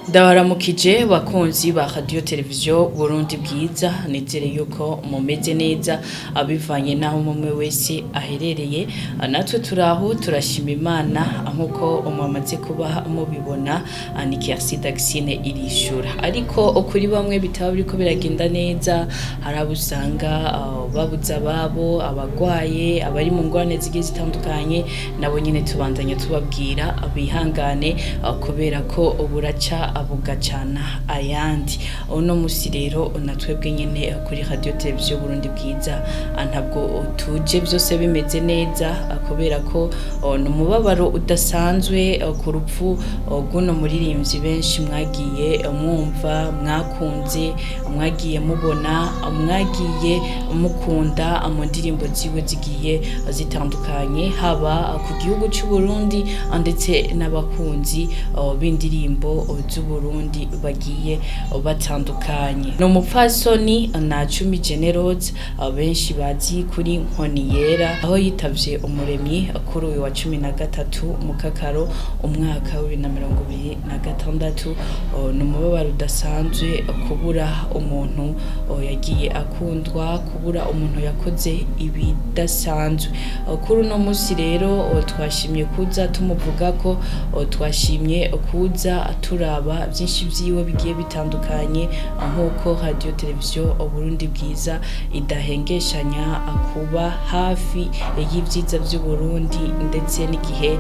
Ndabaramukije bakunzi ba radio televiziyo Burundi bwiza nizere yuko mumeze neza abivanye naho umwe wese aherereye natwe turaho turashima Imana nkuko umwamaze kuba mubibona ni Daxine irishura ariko ukuri bamwe bitaba biriko biragenda neza harabusanga babuza babo abagwaye abari mu ngwane zigiye zitandukanye nabo nyine tubandanya tubabwira abihangane kubera ko uburaca abugacana ayandi uno musi rero natwebwe nyene kuri radio televiziyo Burundi bwiza ntabwo tuje byose bimeze neza kubera ko numubabaro udasanzwe ku rupfu guno muririmbyi benshi mwagiye mwumva mwakunze mwagiye mubona mwagiye mukunda mu ndirimbo ziwe zigiye zitandukanye haba ku gihugu cy'u Burundi ndetse n'abakunzi b'indirimbo Burundi bagiye batandukanye no mupfasoni na Cumi Generals benshi bazi kuri NKONIYERA aho yitavye umuremyi kuri uyu wa 13 mu kakaro umwaka wa 2026 no mubabaro udasanzwe kubura umuntu yagiye akundwa kubura umuntu yakoze ibidasanzwe kuri uno musi rero twashimye kuza tumuvuga ko twashimye kuza turaba byinshi byiwe bigiye bitandukanye nkuko radio televiziyo Burundi bwiza idahengeshanya kuba hafi y'ivyiza by'u Burundi ndetse n'igihe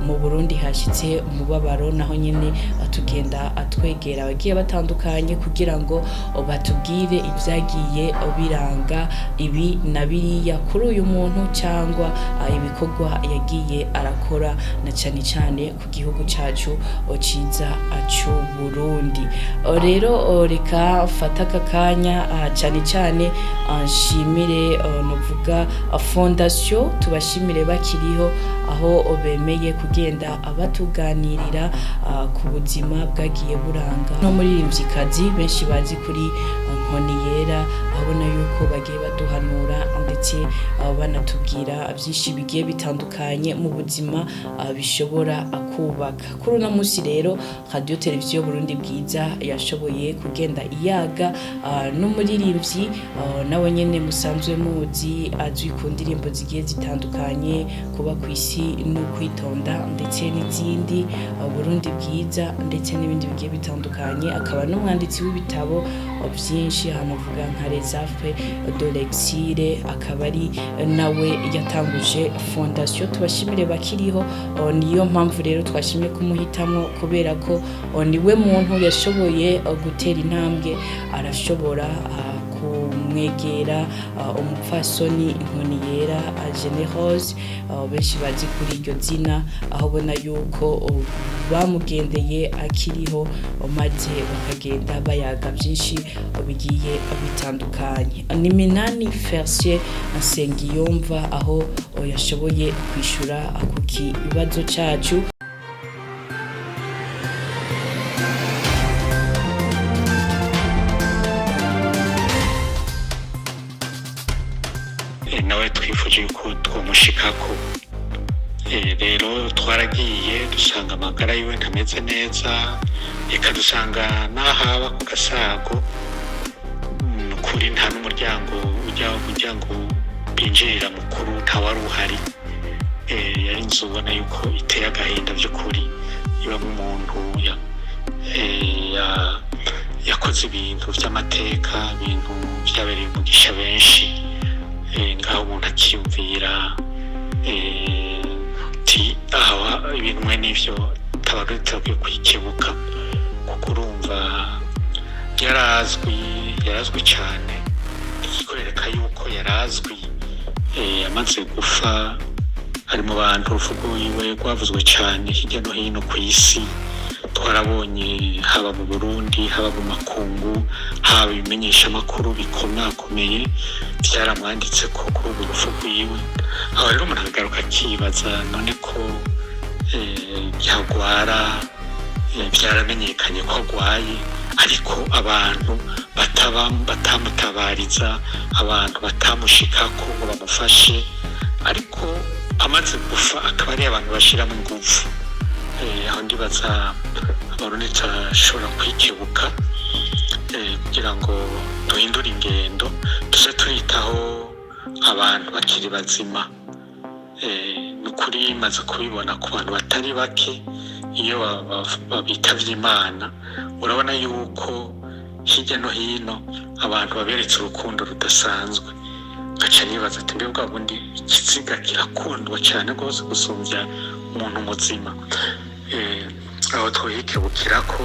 mu Burundi hashitse umubabaro naho nyene tugenda atwegera abagiye batandukanye kugira ngo batubwire ibyagiye biranga ibi na biriya kuri uyu muntu cyangwa ibikorwa yagiye arakora na cyane ku gihugu cyacu ciza cy'u Burundi rero reka fata kakanya cyane nshimire novuga fondation Tubashimire bakiriho aho bemeye kugenda abatuganirira ku buzima bwagiye buranga no muririmvyikazi benshi bazi kuri NKONIYERA abona yuko bagiye baduhanura ndetse banatubwira byinshi bigiye bitandukanye mu buzima bishobora kubaka kuri uno musi rero radio televiziyo Burundi bwiza yashoboye kugenda iyaga n'umuririmbyi nawe nyene musanzwe muzi azwi ku ndirimbo zigiye zitandukanye kuba ku isi no kwitonda ndetse n'izindi Burundi bwiza ndetse n'ibindi bigiye bitandukanye akaba n'umwanditsi w'ibitabo byinshi hanavuga nka Reserve de l'exil akaba ari nawe yatanguje fondation Tubashimire bakiriho niyo mpamvu rero twashimye kumuhitamo kubera ko niwe muntu yashoboye gutera intambwe arashobora kumwegera umupfasoni NKONIYERA Generose benshi bazi kuri iryo zina aho bona yuko bamugendeye akiriho maze bakagenda bayaga byinshi bigiye bitandukanye ni Minani Fersier Nsengiyumva aho yashoboye kwishura ku kibazo cyacu nawe twifuje ko twomushikako rero twaragiye dusanga amagara yiwe ntameze neza reka dusanga nahaba ku gasago kuri nta n'umuryango ujya ngo binjirira mukuru ntawari uhari yari inzu ubona yuko iteye agahinda by'ukuri iba umuntu yakoze ibintu by'amateka ibintu byabereye umugisha benshi ngaho umuntu akiyumvira ibintu mwe n'ivyo tabarutabwe kwikebuka kuko urumva yarazwi cyane ikikwereka yuko yarazwi amaze gufa ari mu bantu uruvugo iwe rwavuzwe cyane hirya no hino ku isi twarabonye haba mu Burundi haba mu makungu haba ibimenyesha makuru bikomakomeye byaramwanditse ko kuri ubu ruvugo iwe aho rero umuntu agaruka akibaza none ko yagwara byaramenyekanye ko agwaye ariko abantu batamutabariza abantu batamushikako ngo bamufashe ariko amaze gufa akaba ari abantu bashiramo ingufu aho ndibaza abarundi turashobora kwikebuka kugira ngo duhindure ingendo tuze turitaho abantu bakiri bazima. Ni ukuri maze kubibona ku bantu batari bake iyo babitavye Imana, urabona yuko hirya no hino abantu baberetse urukundo rudasanzwe. Gaca nibaza ati mbega ubundi ikiziga kirakundwa cyane rwose gusumbya umuntu muzima. Aho twihikebukira ko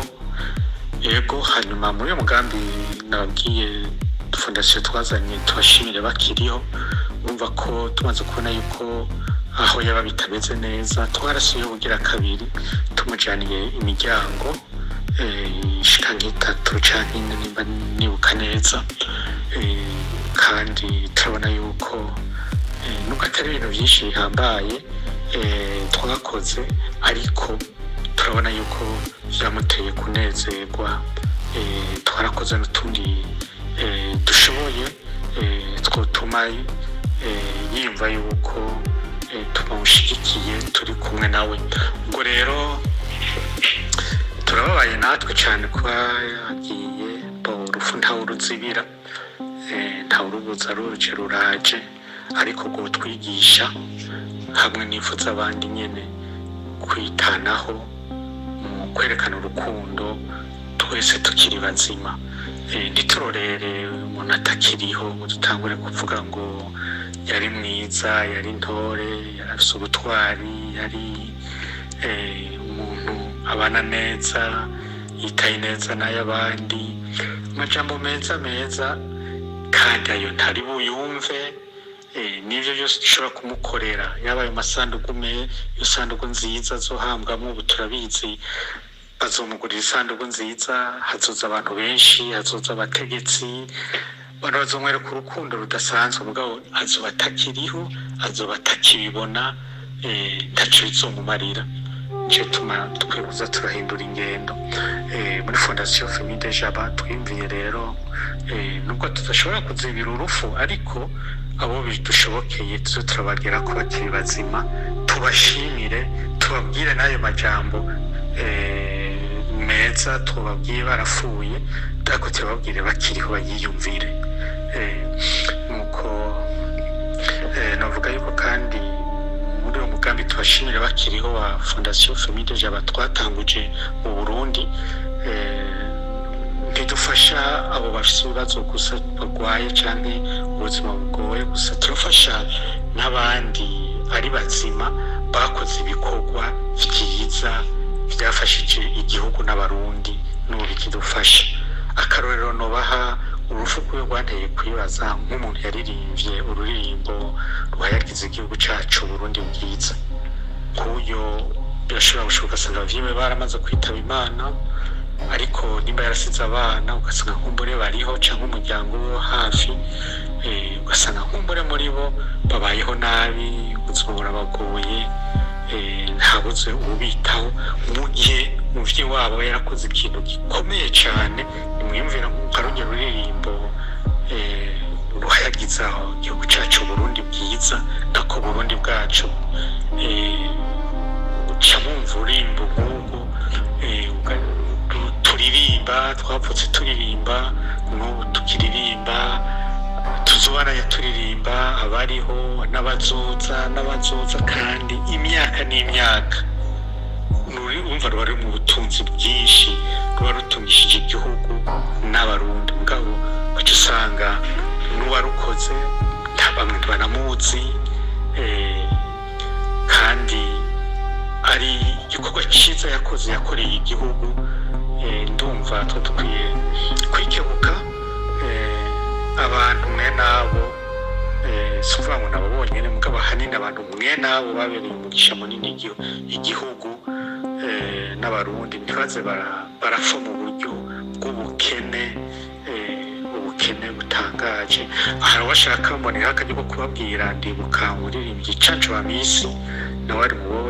yego. Hanyuma muri uyo mugambi nababwiye fondasiyo twazanye Tubashimire bakiriho, urumva ko tumaze kubona yuko aho yaba bitameze neza twarasuye ubugira kabiri tumujaniye imiryango ishika nk'itatu canke ine nimba nibuka neza. Kandi turabona yuko nubwo atari ibintu byinshi bihambaye twakoze, ariko turabona yuko byamuteye kunezerwa. Twarakoze n'utundi dushoboye twotuma yiyumva yuko tumushyigikiye, turi kumwe nawe. Ubwo rero turababaye natwe cyane kuba yagiye. Urupfu ntawe uruzibira, ntawe urubuza ruje ruraje, ariko ubwo twigisha hamwe n'ifu z'abandi nyene kwitanaho mu kwerekana urukundo twese tukiri bazima. Ntiturorere umuntu atakiriho ngo dutangure kuvuga ngo yari mwiza, yari intore, yari afise ubutwari, yari umuntu abana neza, yitaye neza n'ay'abandi. Amajambo meza meza, kandi ayo ntari buyumve. N'ivyo byose dushobora kumukorera, yaba ayo masanduku iyo sanduku nziza azohambwamo. Ubu turabizi bazomugurira isanduku nziza, hazoza abantu benshi, hazoza abategetsi, abantu bazomwereka urukundo rudasanzwe. Mugabo azoba atakiriho, azoba atakibibona, ntaco bizomumarira. Nico gituma dukwiye kuza turahindura ingendo. Muri fondasiyo Femidajabat twimviye rero, nubwo tudashobora kuzibira urupfu, ariko abo bidushobokeye tuzo turabagera ko bakiri bazima, tubashimire, tubabwire n'ayo majambo meza tubabwiye barapfuye, ariko tubabwire bakiriho bayiyumvire. Nuko navuga yuko kandi muri uwo mugambi Tubashimire bakiriho wa fondasiyo Femidajabat twatanguje mu Burundi, ntidufasha abo bafise ibibazo gusa barwaye canke ubuzima bugoye gusa, turafasha n'abandi ari bazima bakoze ibikorwa vyiza byafashije igihugu n'abarundi, n'ubu bikidufasha. Akarorero nobaha, urupfu rwiwe rwanteye kwibaza nk'umuntu yaririmbye ururirimbo ruhayagiza igihugu cacu Burundi bwiza. Kuyo birashobora gushoboka ugasanga abavyeyi baramaze kwitaba Imana, ariko nimba yarasize abana ugasanga nkumbure bariho, canke umuryango wo hafi ugasanga nkumbure muri bo babayeho nabi, ubuzima burabagoye, ntabuze ubitaho. Mu gihe umuvyeyi wabo yarakoze ikintu gikomeye cane, nimwiyumvira nk'ukarongera ururirimbo ruhayagiza igihugu cacu Burundi bwiza, nako Burundi bwacu. Uca mumva urimbo nk'ubwo turirimba, twavutse turirimba, n'ubu tukiririmba, tuzobaraya turirimba, abariho n'abazoza, kandi imyaka n'imyaka. Urumva ruba ruri mu butunzi bwinshi, ruba rutungishije igihugu n'abarundi. Mugabo uca usanga n'uwarukoze bamwe banamuzi, kandi ari igikorwa cyiza yakoreye igihugu. Ndumva dukwiye kwikebuka abantu mwe nabo, si ukuvuga ngo nabo bonyine, mugabo ahanini abantu mwe nabo babereye umugisha munini igihugu n'abarundi. Ntibaze barapfa mu buryo bw'ubukene, ubukene butangaje. Aha washaka mbonera akajya ko kubabwira, ndibuka umuririmbyi Cacu wa Misi, nawe ari mu bo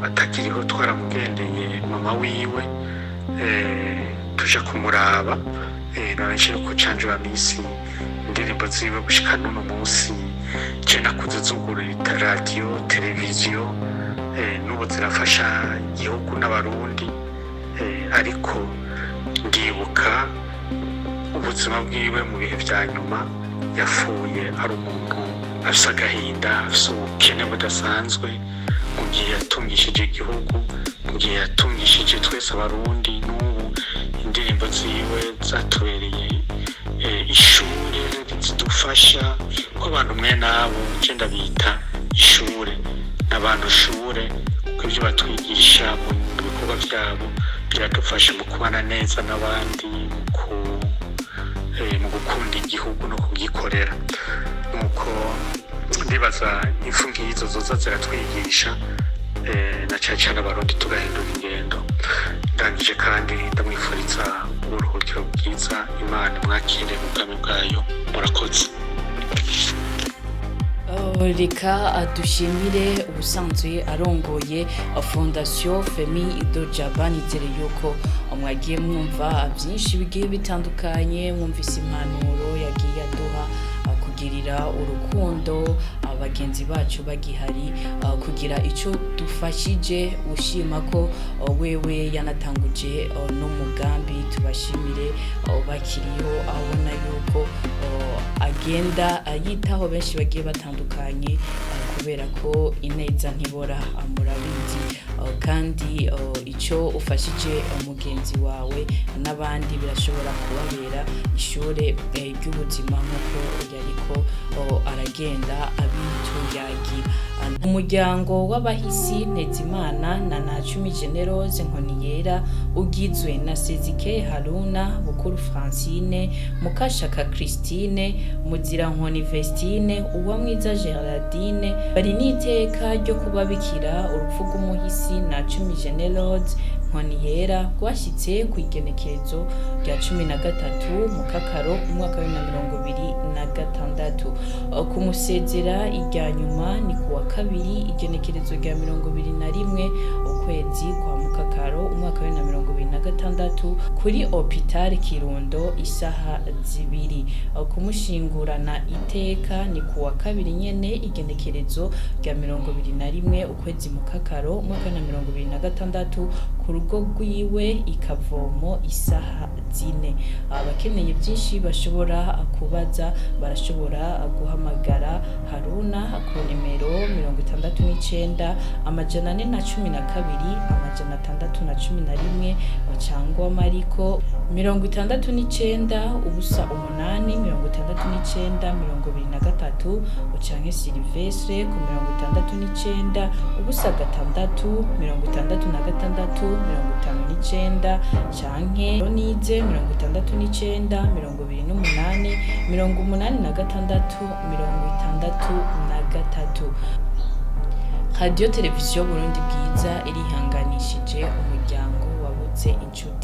batakiriho, twaramugendeye mama wiwe tuja kumuraba. Nabanje ko Cacu wa Misi indirimbo ziwe gushika n'uno munsi je nakuze zugurura radio, televiziyo, n'ubu zirafasha igihugu n'abarundi. ariko ndibuka ubuzima bwiwe mu bihe vya nyuma yapfuye ari umuntu afise agahinda, afise ubukene budasanzwe, mu gihe yatungishije igihugu, mu gihe yatungishije twese abarundi. N'ubu indirimbo ziwe zatubereye ishure zidufasha ko abantu mwe nabo nje ndabita ishure, n'abantu shure, kuko ibyo batwigisha mu bikorwa vyabo biradufasha mu kubana neza n'abandi, mu gukunda igihugu no kugikorera. Nuko ndibaza impfu nk'izo zoza ziratwigisha na cyane abarundi tugahindura ingendo. Ndangije kandi ndamwifuriza uburuhukiro bwiza, Imana mwakire mu bwami bwayo. Murakoze. Reka dushimire ubusanzwe arongoye fondation Femidajabat. Nizere yuko mwagiye mwumva byinshi bigiye bitandukanye, mwumvise impanuro yagiye aduha kugirira urukundo abagenzi bacu bagihari, kugira icyo dufashije, ushima ko wewe yanatanguje n'umugambi Tubashimire bakiriho, abona yuko agenda yitaho benshi bagiye batandukanye, kubera ko ineza ntibora, murabizi. Kandi icyo ufashije umugenzi wawe n'abandi birashobora kubabera ishure ry'ubuzima, nk'uko yariko aragenda abituyagira. Umuryango w'abahisi Ntezimana na Nacumi Generose NKONIYERA ugizwe na Sezike Haruna, Bukuru Francine, Mukashaka Christine, Muzirankoni Vestine, Uwamwiza Geraldine bari n'iteka ryo kubabikira urupfu rw'umuhisi Nacumi Generose NKONIYERA rwashyitse ku igenekerezo rya 13 Mukakaro umwaka wa 2026. Kumusezera irya nyuma ni kuwa kabiri igenekerezo rya 21 ukwezi kwa Mukakaro umwaka wa 2026 kuri Hopital Kirundo isaha 2. Kumushingurana iteka ni kuwa kabiri nyene igenekerezo rya 21 ukwezi Mukakaro umwaka wa 2026 ku rugo rwiwe Ikavomo isaha 4. Abakeneye byinshi bashobora kubaza, barashobora guhamagara Haruna ku nimero 69 412 611 cyangwa Mariko 69 ubusa 8 69 23 ucanke Silvestre ku 69 ubusa 6 66 59 canke Ronize 69 28 86 Radio Televiziyo Burundi Bwiza irihanganishije umuryango wabuze inshuti.